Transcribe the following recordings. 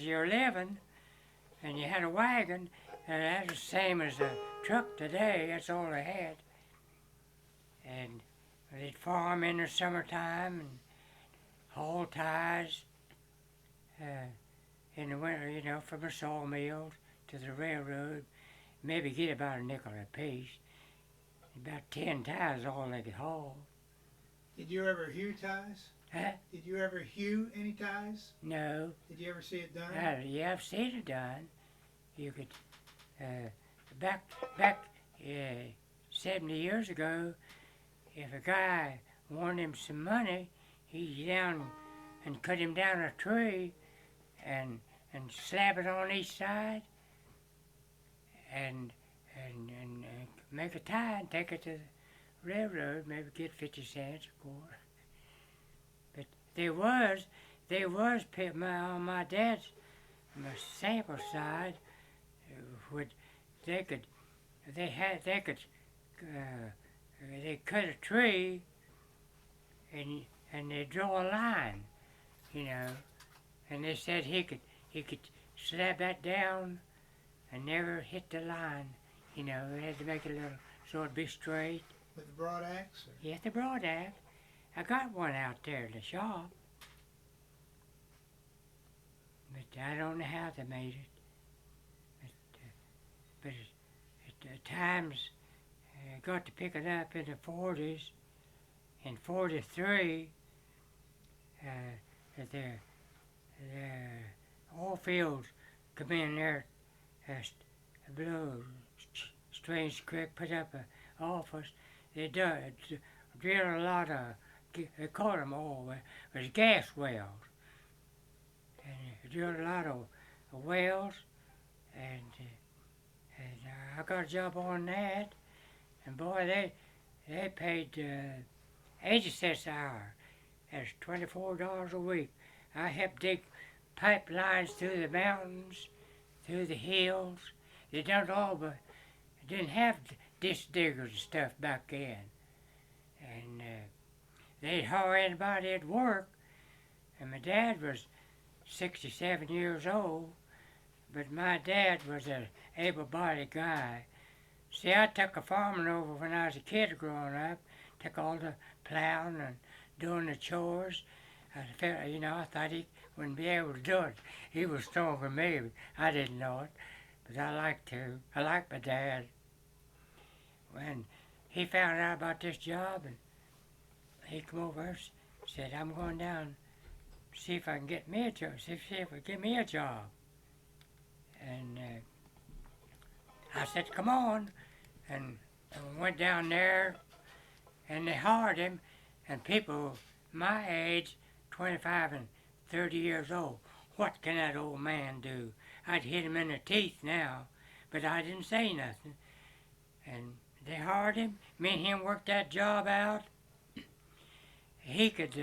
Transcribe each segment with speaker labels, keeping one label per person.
Speaker 1: was your living, and you had a wagon, and that's the same as a truck today. That's all they had. And they'd farm in the summertime and haul ties in the winter, from the sawmills to the railroad. Maybe get about a nickel apiece. About 10 ties all they could haul.
Speaker 2: Did you ever hew ties?
Speaker 1: Huh?
Speaker 2: Did you ever hew any ties?
Speaker 1: No.
Speaker 2: Did you ever see it done?
Speaker 1: Yeah, I've seen it done. You could, back 70 years ago, if a guy wanted him some money, he'd get down and cut him down a tree and slap it on each side and make a tie and take it to the railroad, maybe get 50 cents a quarter. But there was people on my dad's sample side they cut a tree and they draw a line, and they said he could slap that down and never hit the line, they had to make it a little so it'd be straight.
Speaker 2: With the broad axe? Or?
Speaker 1: Yeah, the broad axe. I got one out there in the shop, but I don't know how they made it. But at times I got to pick it up in the 40s. In 43, the oil fields come in there, Blue Strange Creek put up an office. They drilled a lot of, they called them oil, it was gas wells. And they drilled a lot of wells, and I got a job on that. And boy, they paid 80 cents an hour. That's $24 a week. I helped dig pipelines through the mountains, through the hills. They done it all, but didn't have ditch diggers and stuff back then. And they'd hire anybody at work. And my dad was 67 years old, but my dad was an able-bodied guy. See, I took a farming over when I was a kid growing up, took all the plowing and doing the chores. I felt, I thought he wouldn't be able to do it. He was stronger than me. I didn't know it, but I liked to. I liked my dad. When he found out about this job, and he come over and said, I'm going down, see if I can get me a job, see if he can get me a job. And I said, come on. And I went down there, and they hired him, and people my age, 25 and 30 years old, what can that old man do? I'd hit him in the teeth now, but I didn't say nothing. And they hired him. Me and him worked that job out. He could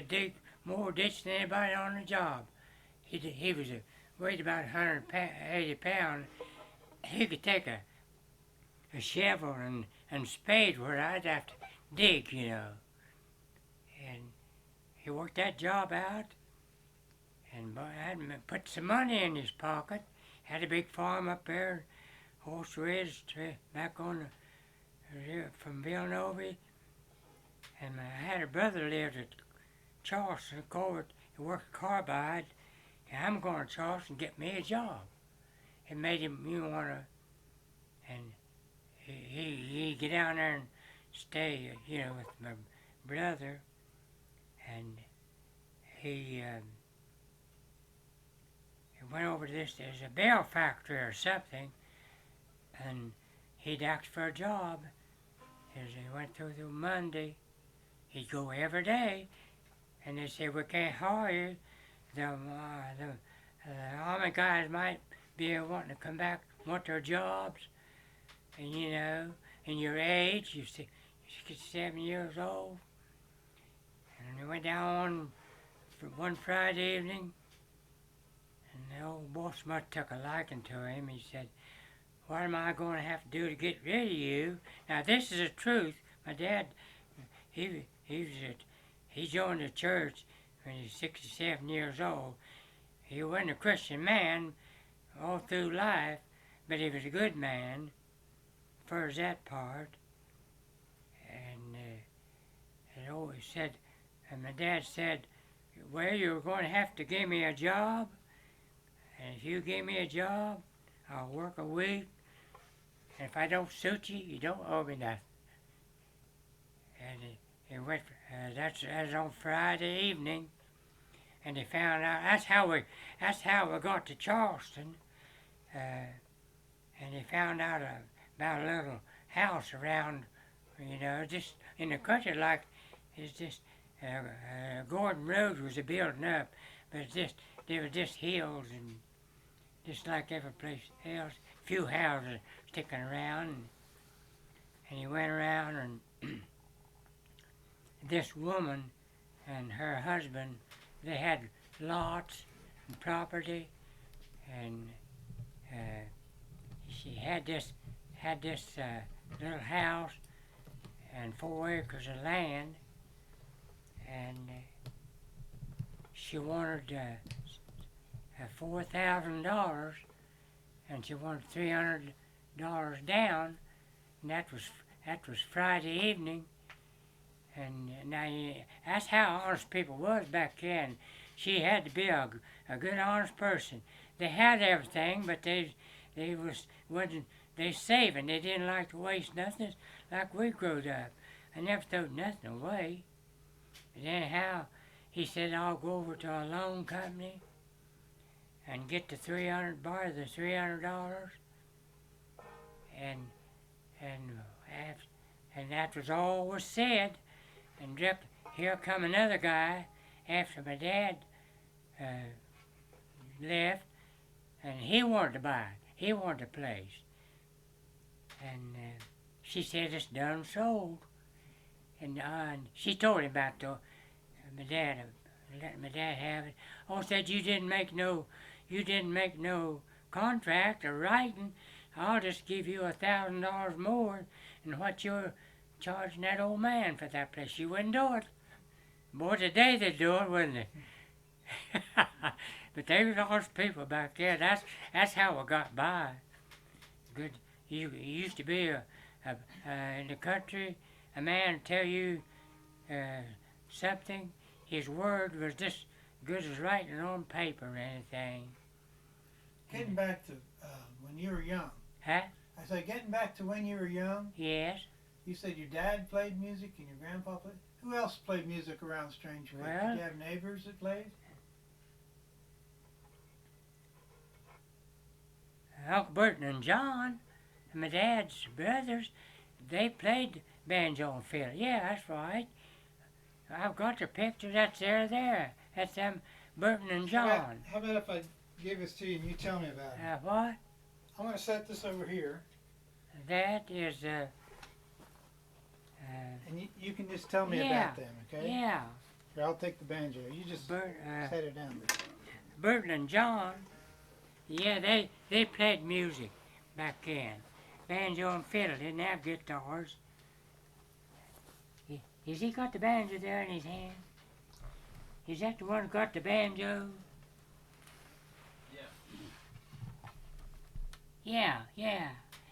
Speaker 1: dig more ditch than anybody on the job. He was weighed about 180 pounds. He could take a shovel and spade where I'd have to dig, And he worked that job out, and boy, I had put some money in his pocket. Had a big farm up there, Horse Ridge, back on from Villanova. And I had a brother lived at Charleston, Court. He worked carbide. And I'm going to Charleston and get me a job. It made him and he get down there and stay, with my brother. And he went over to this, there's a bell factory or something, and he'd asked for a job. As he went through Monday, he'd go every day, and they said, we can't hire you. The army guys might be wanting to come back, want their jobs, and in your age, you're 67 years old. And they went down for one Friday evening, and the old boss must have took a liking to him. He said, what am I going to have to do to get rid of you? Now, this is the truth. My dad, he joined the church when he was 67 years old. he wasn't a Christian man all through life, but he was a good man, for as that part. And it always said, and my dad said, well, you're going to have to give me a job, and if you give me a job, I'll work a week, and if I don't suit you, you don't owe me nothing. And it went, that's on Friday evening, and they found out, that's how we got to Charleston, and they found out about a little house around, just in the country, like, it's just, Gordon Road was a building up, but there were just hills and just like every place else, few houses sticking around, and he went around, and this woman and her husband, they had lots and property, and she had this little house and 4 acres of land, and she wanted $4,000, and she wanted $300 down, and that was Friday evening. And now that's how honest people was back then. She had to be a good honest person. They had everything, but they wasn't saving. They didn't like to waste nothing like we growed up. I never threw nothing away. But anyhow, he said, I'll go over to a loan company and get borrow the $300, and that was all was said. And here come another guy after my dad left, and he wanted to buy it. He wanted the place. And she said it's done sold. And she told him about my dad, letting my dad have it. Oh, said you didn't make no contract or writing. I'll just give you $1,000 more than what you're charging that old man for that place. She wouldn't do it. Boy, today they'd do it, wouldn't they? But they was honest people back there. That's how we got by. Good. You used to be in the country, a man tell you something, his word was just good as writing on paper or anything.
Speaker 2: Getting back to when you were young.
Speaker 1: Huh?
Speaker 2: I said, getting back to when you were young.
Speaker 1: Yes.
Speaker 2: You said your dad played music and your grandpa played. Who else played music around Strange Creek?
Speaker 1: Well,
Speaker 2: did you have neighbors that played?
Speaker 1: Uncle Burton and John, and my dad's brothers, they played banjo and fiddle. Yeah, that's right. I've got their picture. That's there. That's them, Burton and John.
Speaker 2: How about if I give this to you and you tell me about it?
Speaker 1: What?
Speaker 2: I'm going to set this over here.
Speaker 1: That is,
Speaker 2: and you can just tell me
Speaker 1: yeah,
Speaker 2: about them, okay?
Speaker 1: Yeah.
Speaker 2: Here, I'll take the banjo. You just set it down.
Speaker 1: Burton and John, yeah, they played music back then. Banjo and fiddle, didn't have guitars. Has he got the banjo there in his hand? Is that the one who got the banjo? Yeah.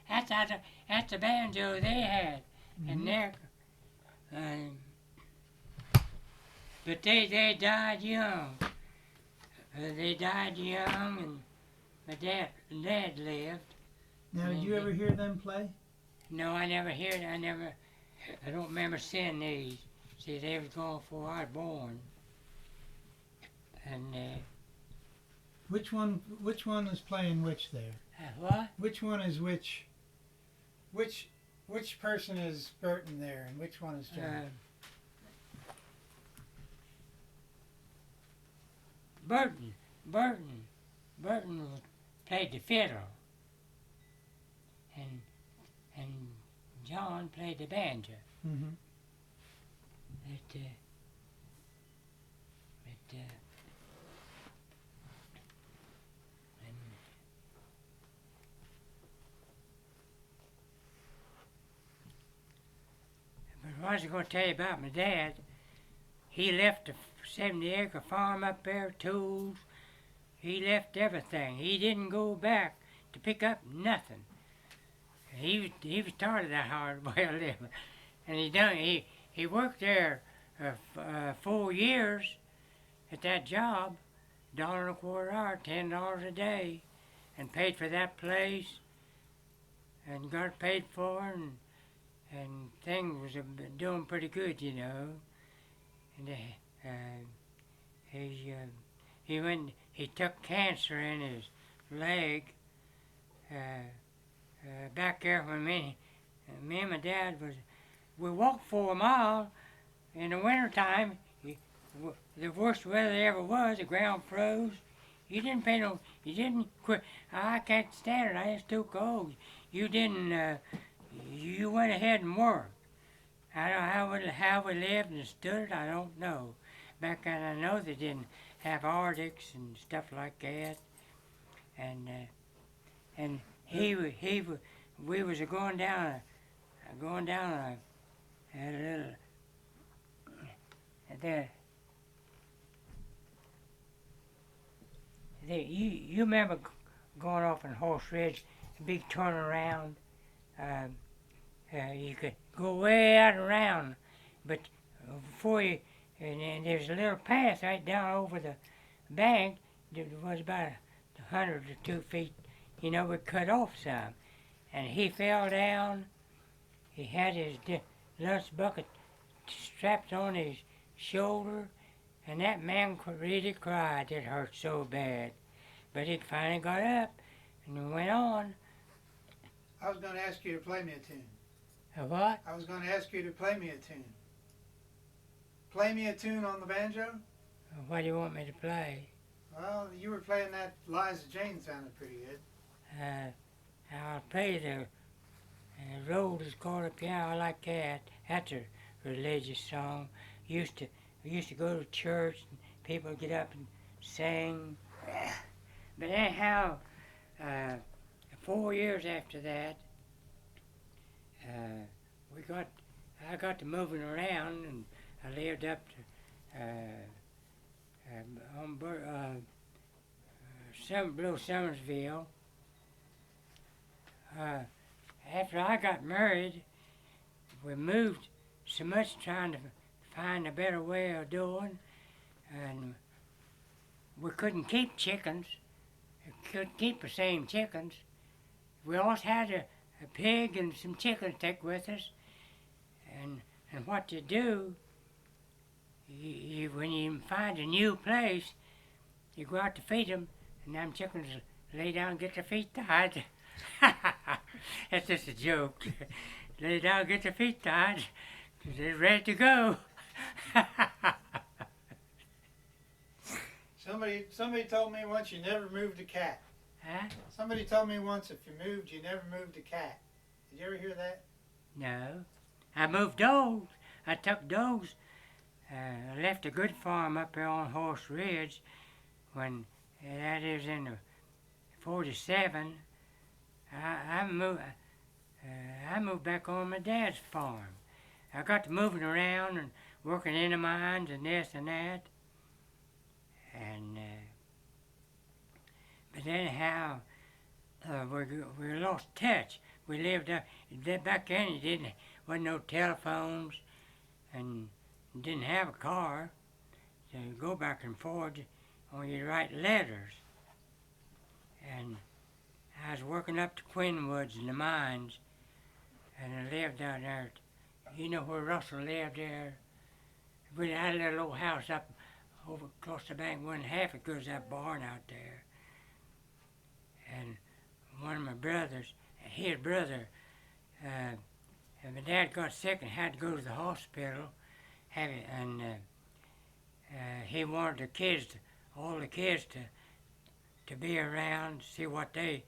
Speaker 1: That's the banjo they had. And they're, but they died young. And my dad lived.
Speaker 2: Now, did you ever hear them play?
Speaker 1: No, I never heard it. I don't remember seeing these. See, they was gone before I was born. And,
Speaker 2: Which one is playing which there?
Speaker 1: what?
Speaker 2: Which one is which? Which person is Burton there, and which one is John?
Speaker 1: Burton played the fiddle, and John played the banjo.
Speaker 2: Mm-hmm.
Speaker 1: But I was going to tell you about my dad. He left a 70-acre farm up there, tools, he left everything. He didn't go back to pick up nothing. He was tired of that hard way of living, and he worked there 4 years at that job, $1.25 hour, $10 a day, and paid for that place, and got paid for, and things was doing pretty good, you know. And he took cancer in his leg. Back there when me and my dad we walked 4 miles in the wintertime. The worst weather there ever was. The ground froze. You didn't quit. I can't stand it. I just too cold. You didn't. You went ahead and worked. I don't know how we lived and stood it. I don't know. Back then, I know they didn't have Arctics and stuff like that. And we was going down a little you remember going off in Horse Ridge, a big turnaround. You could go way out around, but before you, and there's a little path right down over the bank. It was about 100 or 2 feet. You know, we cut off some, and he fell down. He had his lunch bucket strapped on his shoulder, and that man really cried. It hurt so bad, but he finally got up and went on.
Speaker 2: I was going to ask you to play me a tune.
Speaker 1: A what?
Speaker 2: I was going to ask you to play me a tune. Play me a tune on the banjo?
Speaker 1: What do you want me to play?
Speaker 2: Well, you were playing that Liza Jane sounded pretty good.
Speaker 1: I'll play the Road is Called a Piano. I like that. That's a religious song. We used to go to church and people would get up and sing. But anyhow, 4 years after that, I got to moving around, and I lived up to below Summersville. After I got married, we moved so much trying to find a better way of doing, and we couldn't keep chickens. We couldn't keep the same chickens. We always had a pig and some chickens to take with us, and what you do, when you find a new place, you go out to feed them, and them chickens lay down and get their feet tied. That's just a joke. Lay down and get their feet tied, because they're ready to go.
Speaker 2: Somebody told me once you never moved a cat.
Speaker 1: Huh?
Speaker 2: Somebody told me once if you moved, you never moved a cat. Did you ever hear that?
Speaker 1: No. I moved dogs. I took dogs. I left a good farm up there on Horse Ridge when that is in the 47. I moved back on my dad's farm. I got to moving around and working in the mines and this and that. And but anyhow, we lost touch. We lived up back then. Wasn't no telephones, and didn't have a car, so you go back and forth, or you write letters. And I was working up to Quinwoods in the mines, and I lived down there. You know where Russell lived there? We had a little old house up over across the bank, wasn't half as good as that barn out there. And one of my brothers, his brother, and my dad got sick and had to go to the hospital, and he wanted all the kids to be around, see what they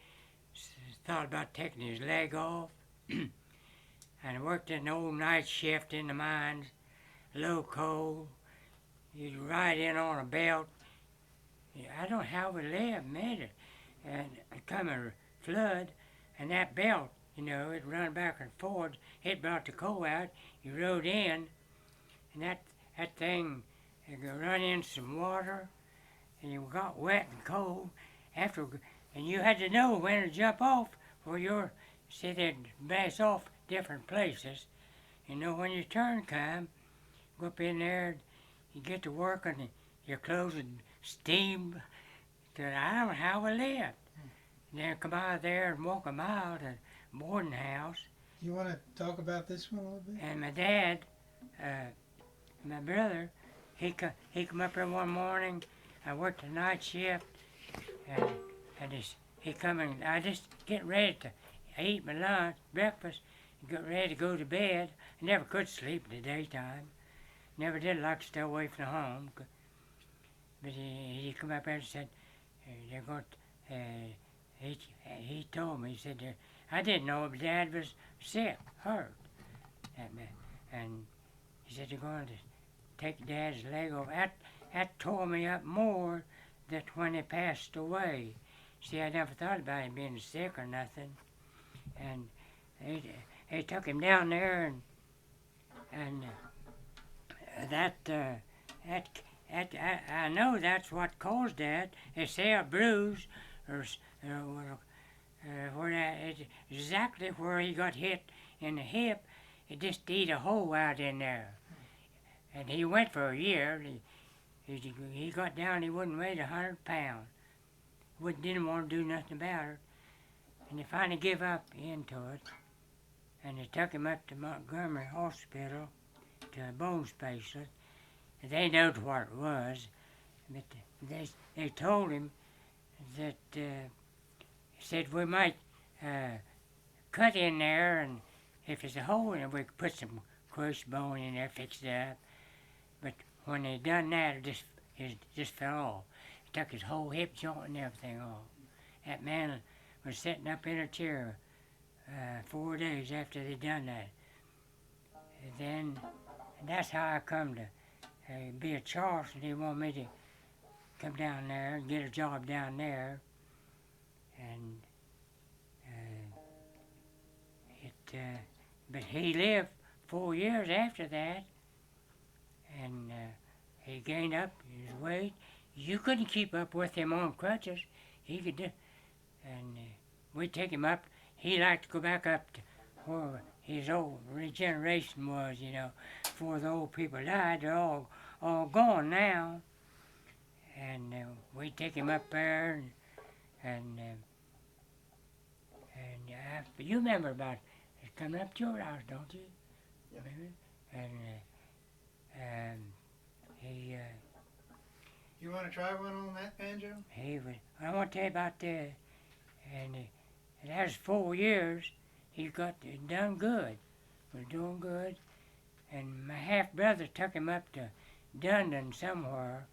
Speaker 1: thought about taking his leg off. And I worked an old night shift in the mines, low coal. You'd ride in on a belt. I don't know how we lived, made it. And it come a flood, and that belt, you know, it run back and forth. It brought the coal out. You rode in, and that thing, it could run in some water, and you got wet and cold after, and you had to know when to jump off, or you're see they'd blast off different places. You know when your turn come, go up in there, you get to work, and your clothes would steam. I don't know how we lived. And then come out of there and walk a mile to boarding house.
Speaker 2: You want to talk about this one a little bit?
Speaker 1: And my dad, my brother, he come up here one morning. I worked the night shift, and he come and I just get ready to eat my lunch, breakfast, and get ready to go to bed. I never could sleep in the daytime. Never did like to stay away from home. But he come up there and said, they're going to, he told me, he said, I didn't know if Dad was sick, hurt. And he said, they're going to take Dad's leg off. That tore me up more than when he passed away. See, I never thought about him being sick or nothing. And they took him down there, and I know that's what caused that. They say a bruise, or where exactly where he got hit in the hip, it just ate a hole out in there. And he went for a year. He got down. He wouldn't weigh 100 pounds. Didn't want to do nothing about it. And they finally gave up into it. And they took him up to Montgomery Hospital to a bone specialist. And they knowed what it was, but they told him that said we might cut in there, and if there's a hole in it, we could put some crushed bone in there, fix it up. But when they done that, it just fell off. It took his whole hip joint and everything off. That man was sitting up in a chair 4 days after they done that. And that's how I come to be a Charleston. They want me to come down there and get a job down there. And but he lived 4 years after that, and he gained up his weight. You couldn't keep up with him on crutches. He could do, and we'd take him up. He liked to go back up to where his old regeneration was, you know, before the old people died. They're all gone now. And we'd take him up there, and you remember about it coming up to your house, don't you?
Speaker 2: Yep.
Speaker 1: And he.
Speaker 2: You want to try one on that banjo?
Speaker 1: He was. I want to tell you about that. And that was 4 years. He got done good. Was doing good. And my half brother took him up to Dundon somewhere,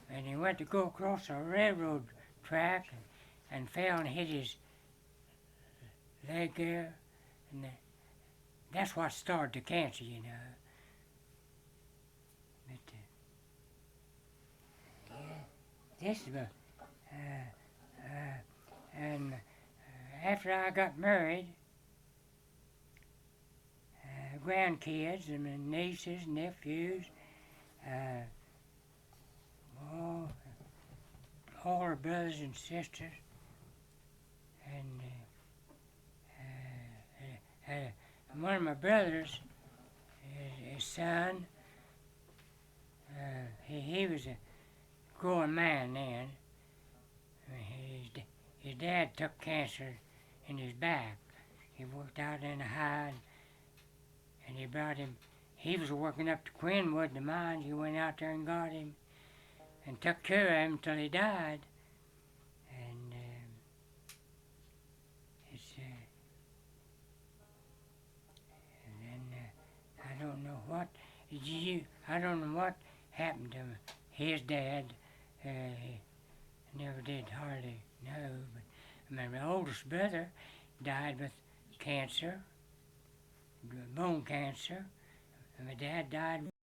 Speaker 1: and he went to go across a railroad track and fell and hit his leg there, and that's what started the cancer, you know. But this is and after I got married, grandkids and my nieces, nephews, all our brothers and sisters, and one of my brothers, his son, he was a growing man then. His dad took cancer in his back. He worked out in the hide, and he brought him. He was working up to Quinwood, the mines. He went out there and got him and took care of him until he died. And and then I don't know what I don't know what happened to his dad. He never did hardly know. But my oldest brother died with cancer, bone cancer. And my dad died